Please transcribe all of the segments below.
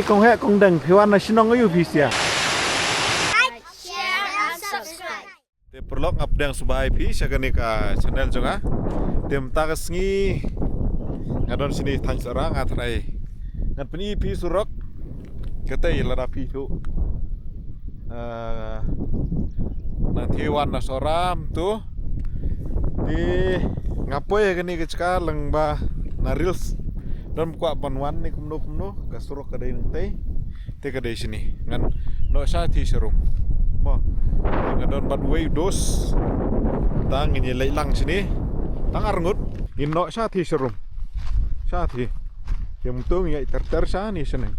kong he kong deng phiwan na sinong ayu pisia. Like, share, and subscribe. Te perlok ngap deng subai pi syagani ka channel jonga. Tem tagas ngi ngadon sini tang sarang atrai. Ngat peni pi surok ketai lara pi tu. Nanti wan na soram tu di ngapoy gani kecka leng ba na reels dan kuat banwan ni kumno ka surok kadai nang te kadai sini ngan no sa ti serum mo ngadon ban way dos tang ini leilang sini tang arngut inno sa ti serum sa ti yang tung ya ter sa ni seneng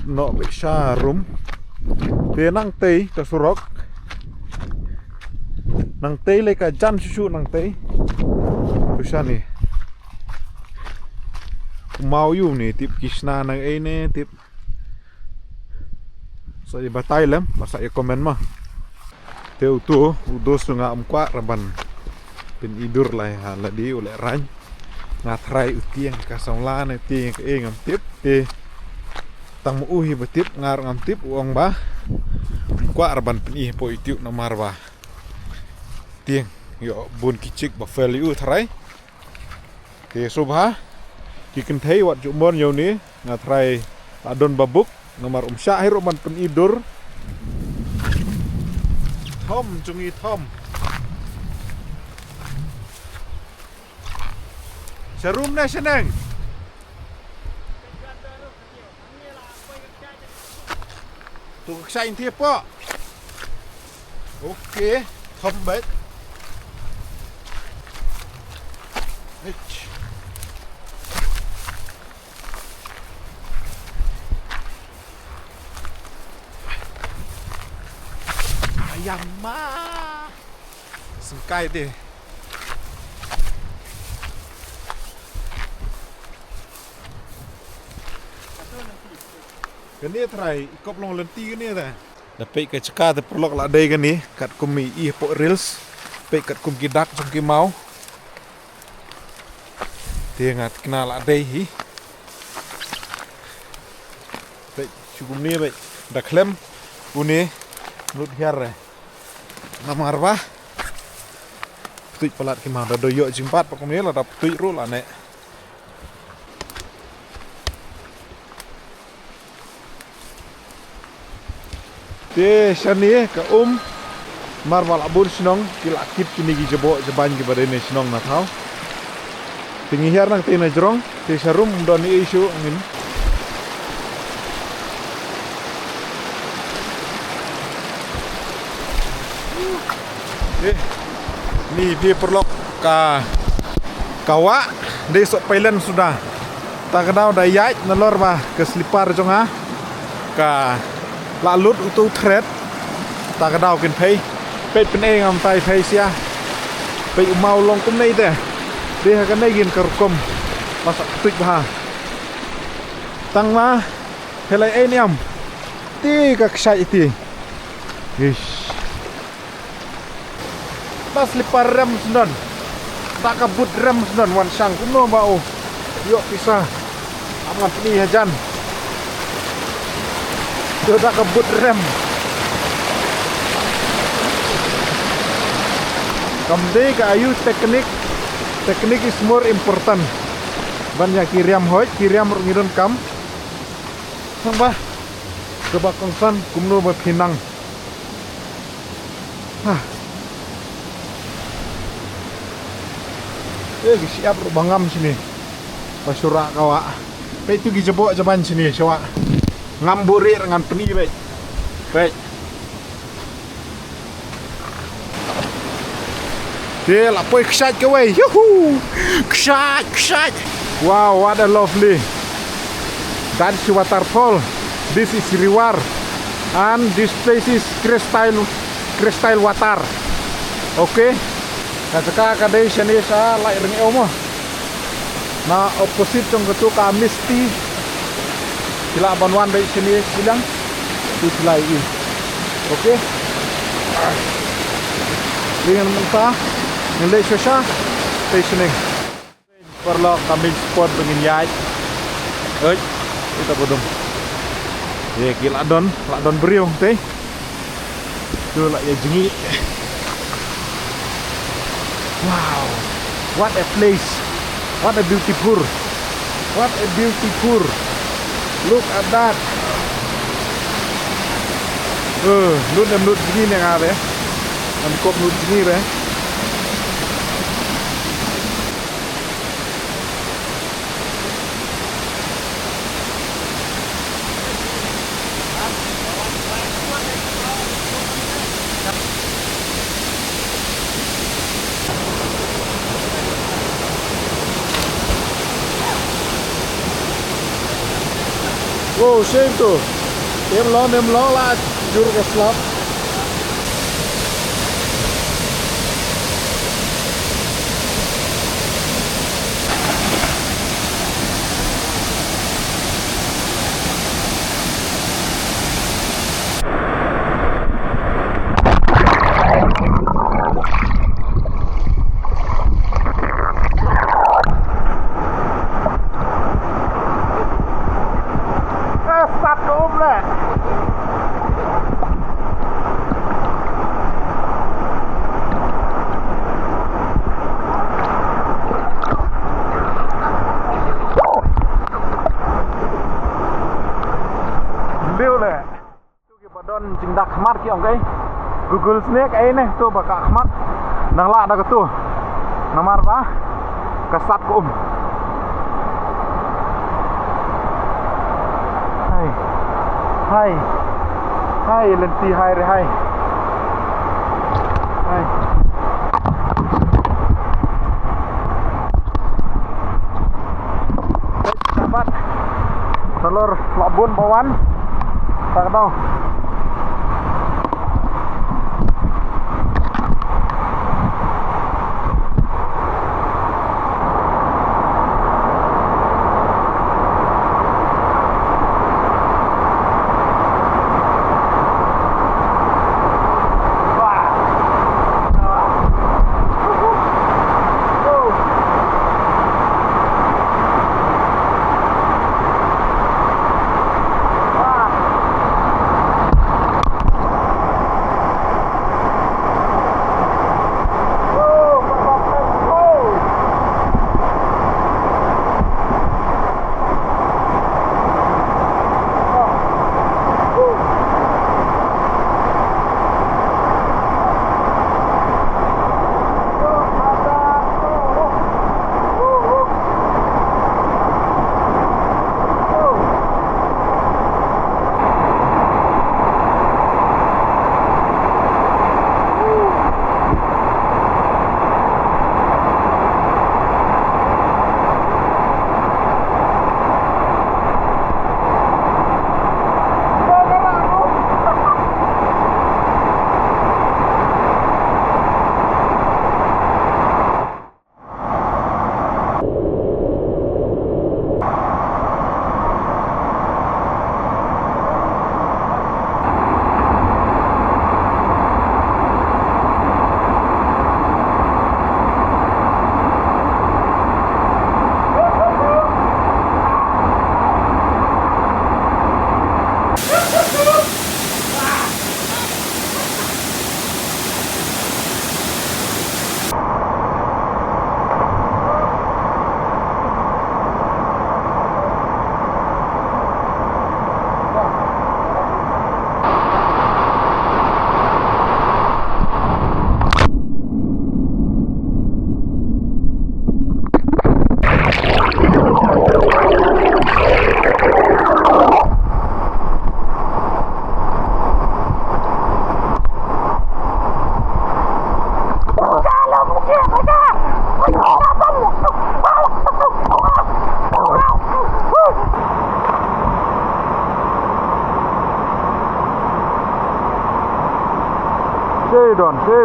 no be sa rum te nang te ka surok nang te le ka jan susu nang te tusa ni mau yu ni tip kisna nang ene tip sa ibatay lem masa i komen mah teu tu udos nga amkwa raban pin idur lai hala di ule rany ngatrai utiang ka songla ne ti ke ngam tip te tang mu uhi betip ngar ngam tip uang ba amkwa raban pin i po itiu na marwa tiang yo bun kicik ba value thrai te subha kikin thei wat jumon yo ni ngatrai adon babuk nomor syahir man penidur Tom jungi Tom serum na seneng tu ksain thiep po okay Tom bet Yamma sengkai deh gani try ikop long lenti gani ta dapat ke ceka te perlok la dai gani kat kumi i po reels pe kat kum kidak jom ki mau te ngat kena la dai hi pe cukup ni pe dak klem uni lut hiar nama arba tuj pelat ki mau da doyo jimpat pak ni la dap tuj ru la nek te shani ka marwal abur sinong kila kip kini gi jebo jeban gi bare ne sinong na thau tingi hiar nang te na jrong te sarum don ni isu ngin ni dia perlok ka kawa de sok pailen sudah tak kenal dayat nelor bah ke slipar jonga ka lalut utu thread tak kenal kin phei pe pen eng am tai phei sia pe mau long kum nei te dia kan nei gin kerkom pas tuj bah tang ma helai eniam ti ka ksai ti ish pas lipar rem sendon tak kabut rem sendon wan sang kuno bau yuk pisah amat ni hajan tak kabut rem kamde ka ayu teknik is more important banyak kiriam hoj kiriam ngirun kam sambah kebakongsan kumno ba pinang siap bangam sini pasura kawa pe tu gi jebok jaban sini sawa ngamburi dengan peni baik dia lapoi ksat ke way yuhu ksat wow what a lovely that's waterfall this is river and this place is crystal water okay kacaka kadai sini sa lai ring omo na opposite jong ketu ka misti sila banwan dari sini silang tu silai ini oke dengan mentah nilai sisa stationing perlu kami spot begini yai kita bodong. Ya ki ladon beriung teh. Tu lah ya jengi. Wow. What a place. What a beautiful. What a beautiful. Look at that. Nut jengi ni ngave. Am kop nut jengi be. Wow, xem tu. Em lo lah jur ke slap. Jing dak khmat ki ong kai Google Snake ai ne tu baka khmat nang la da ka tu namar ba kasat ko hai lenti hai re hai sahabat telur labun bawan tak tahu.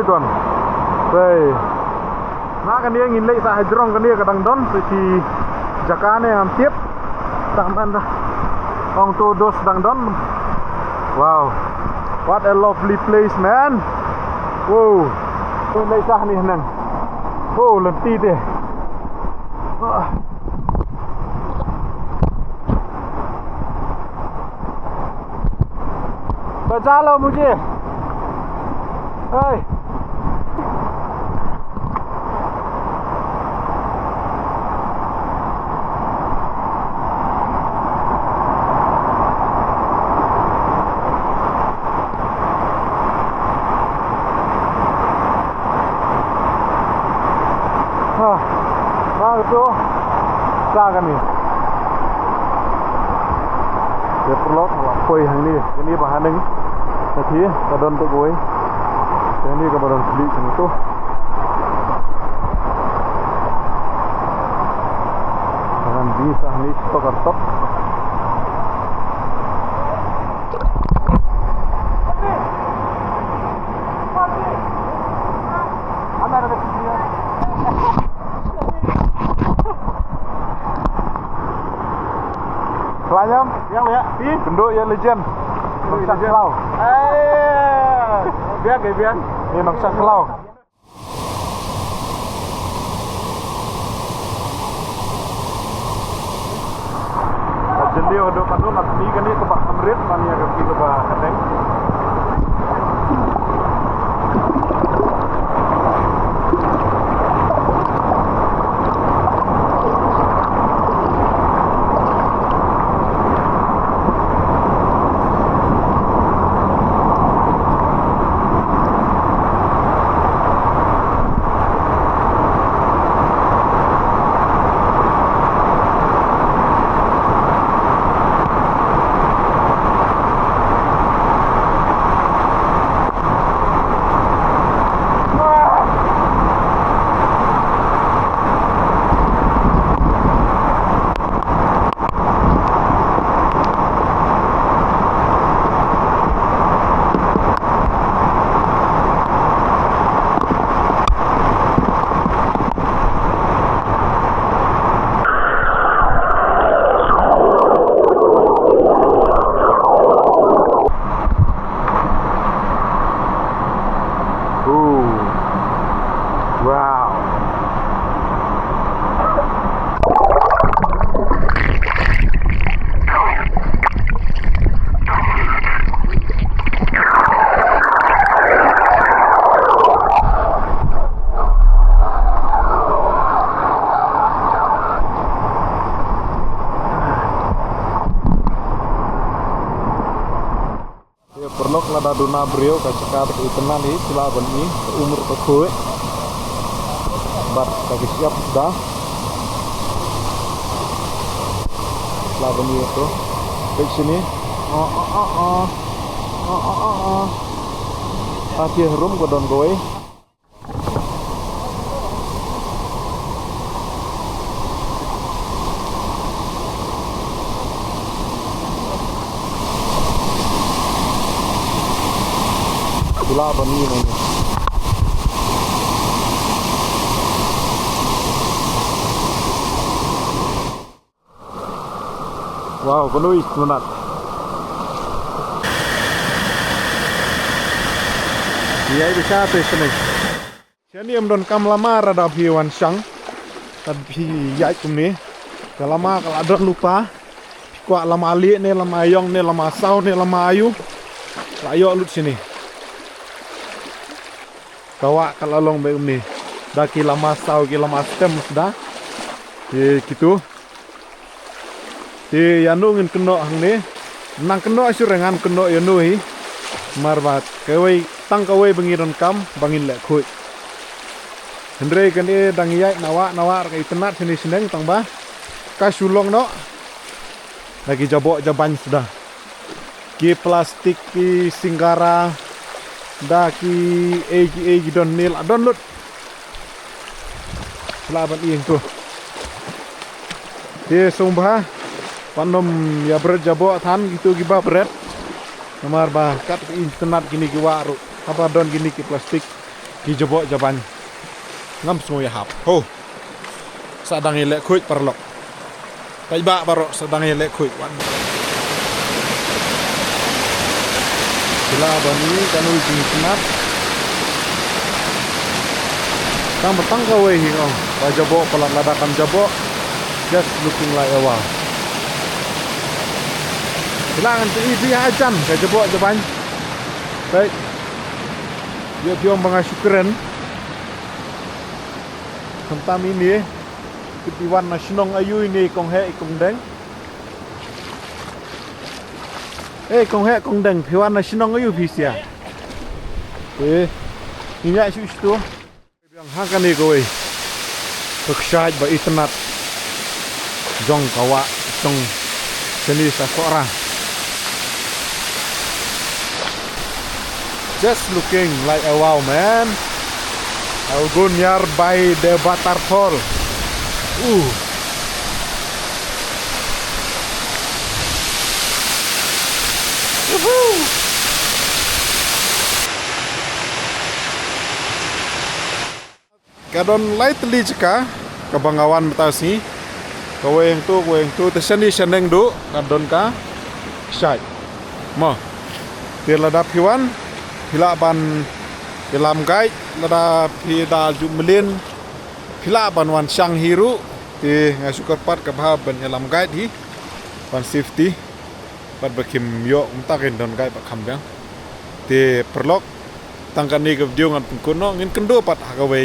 Don Baik Nak kan dia ngin lek sa hajrong kan dia kadang don si jakane yang tiap taman dah ong tu dos dang don. Wow, what a lovely place man. Wow, lek sah ni nang. Oh lenti deh. Baca lo muji. Hey. Nah itu kan nih dia perlu melapoi yang ini bahan ini nanti kadon untuk gue ini kemudian beli sini tuh jangan bisa nih stok Kelanyam, yang ya, genduk ya legend, bangsa Kelau. Biar biar. Ini bangsa Kelau. Jadi untuk pandu nanti kan dia kebak Amrit, mana yang kaki kebak Kateng. Wow. Ya perlu kelada duna brio kasih ke itenan ini selaban ini umur kekue. Kaki siap sudah lagu itu di sini akhir room ke don goe gila bani ini. Wow, penuh sunat. Iya bisa tuh sini. Sini am don kam lama rada piwan sang. Tapi ya ini. Lama kalau ada lupa. Kuat lama ali ni lama ayong ni lama sau ni lama ayu. Layo lut sini. Tawa kalau long be ni. Dah ki lama sau ki lama stem sudah. Gitu. Di yanu ngin keno hang ni nang keno asurengan keno yanu hi marbat kawai tang kawai bengiran kam bangin lek khui Hendrei kan e dang yai nawa ka itenat sini seneng tang ba ka sulong no lagi jabok jaban sudah ki plastik ki singgara da ki egi don nil adon lut selaban ing tu di sumbah panom ya berat jabok tan gitu giba berat nomor bah kat internet gini ki waru apa don gini ki plastik ki jabok jaban ngam semua ya hap ho sadang elek kuit perlok kai ba barok sadang elek kuit wan sila bani kanu gini internet kang betang gawe hi ong ba jabok pelak ladakan jabok just looking like a wow. Bilangan tu ini ajan ke jebok jaban Baik. Dia tiong banga syukuran. Hentam ini ketiwan nasional ayu ini kong he kong deng. Kong he kong deng piwan nasional ayu pisia. Ini aja itu. Yang hakan ni kowe. Berksyaid ba internet. Jong kawa jong seni seseorang. Just looking like a wow, man. I'll go nearby the waterfall. Woohoo! Kadon lightly jika kabangawan betasi. Kowe yang tu terseni seneng du kadon ka syai. Mo. Dia ladap hiwan hilaban hilam gai ladap hida jumelin hilaban wan syang hiru di ngasukar pat ka bah ban hilam gai hi ban safety pat bakim yo mtakin don gai bakam yang di perlok tangkan ni ke video ngan kuno ngin kendo pat hakawe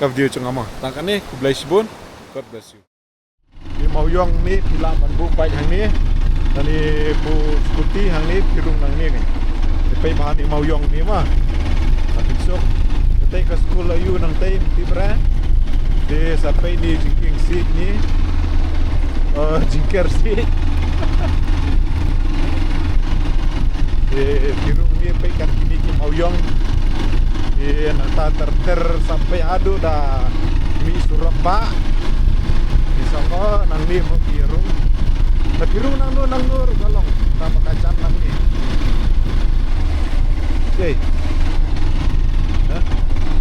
ke video cengama tangkan ni ku bless bun God bless you. Di mau yong ni hilaban bu bai hang ni dan ni bu skuti hang ni pirung nang ni ni pe bahan ni mau yong ni mah tapi sok ketai ke sekolah ayu nang tai mesti bra de sampai ni jingking si ni jingker si pirung ni pe kat kini ki mau yong nanta ter sampai adu dah mi surabaya di soko nang ni mau pirung pirung nang nur galong sama kacan nang ni. Oke.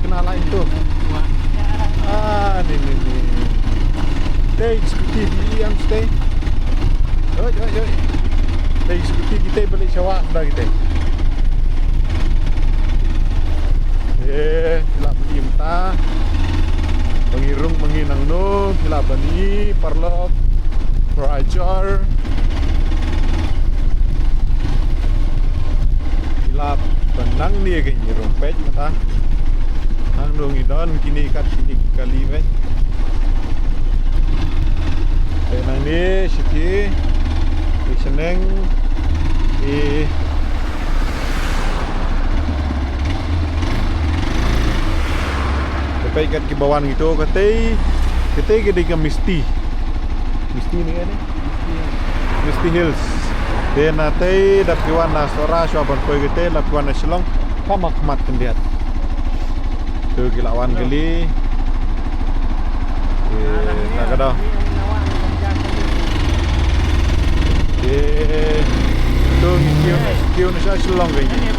Kenalan itu. Ni. Stay diskusi yang stay. Oi. Stay diskusi kita balik Syawak dah kita. Hilap beli mentah. Mengirung menginang no, hilap bani, parlok, rajar. Hilap benang ni ke rompet mata hang dong idon kini kat sini kali weh benang ni siki seneng sampai kat ke bawah gitu kata gede ke Misty ni kan Misty Hills. Dia nanti dapiwan nasora syaban koi kita lapiwan nasilong pamak mat kendiat. Tu gilawan geli. Nak kada. Tu kiu nasilong gini.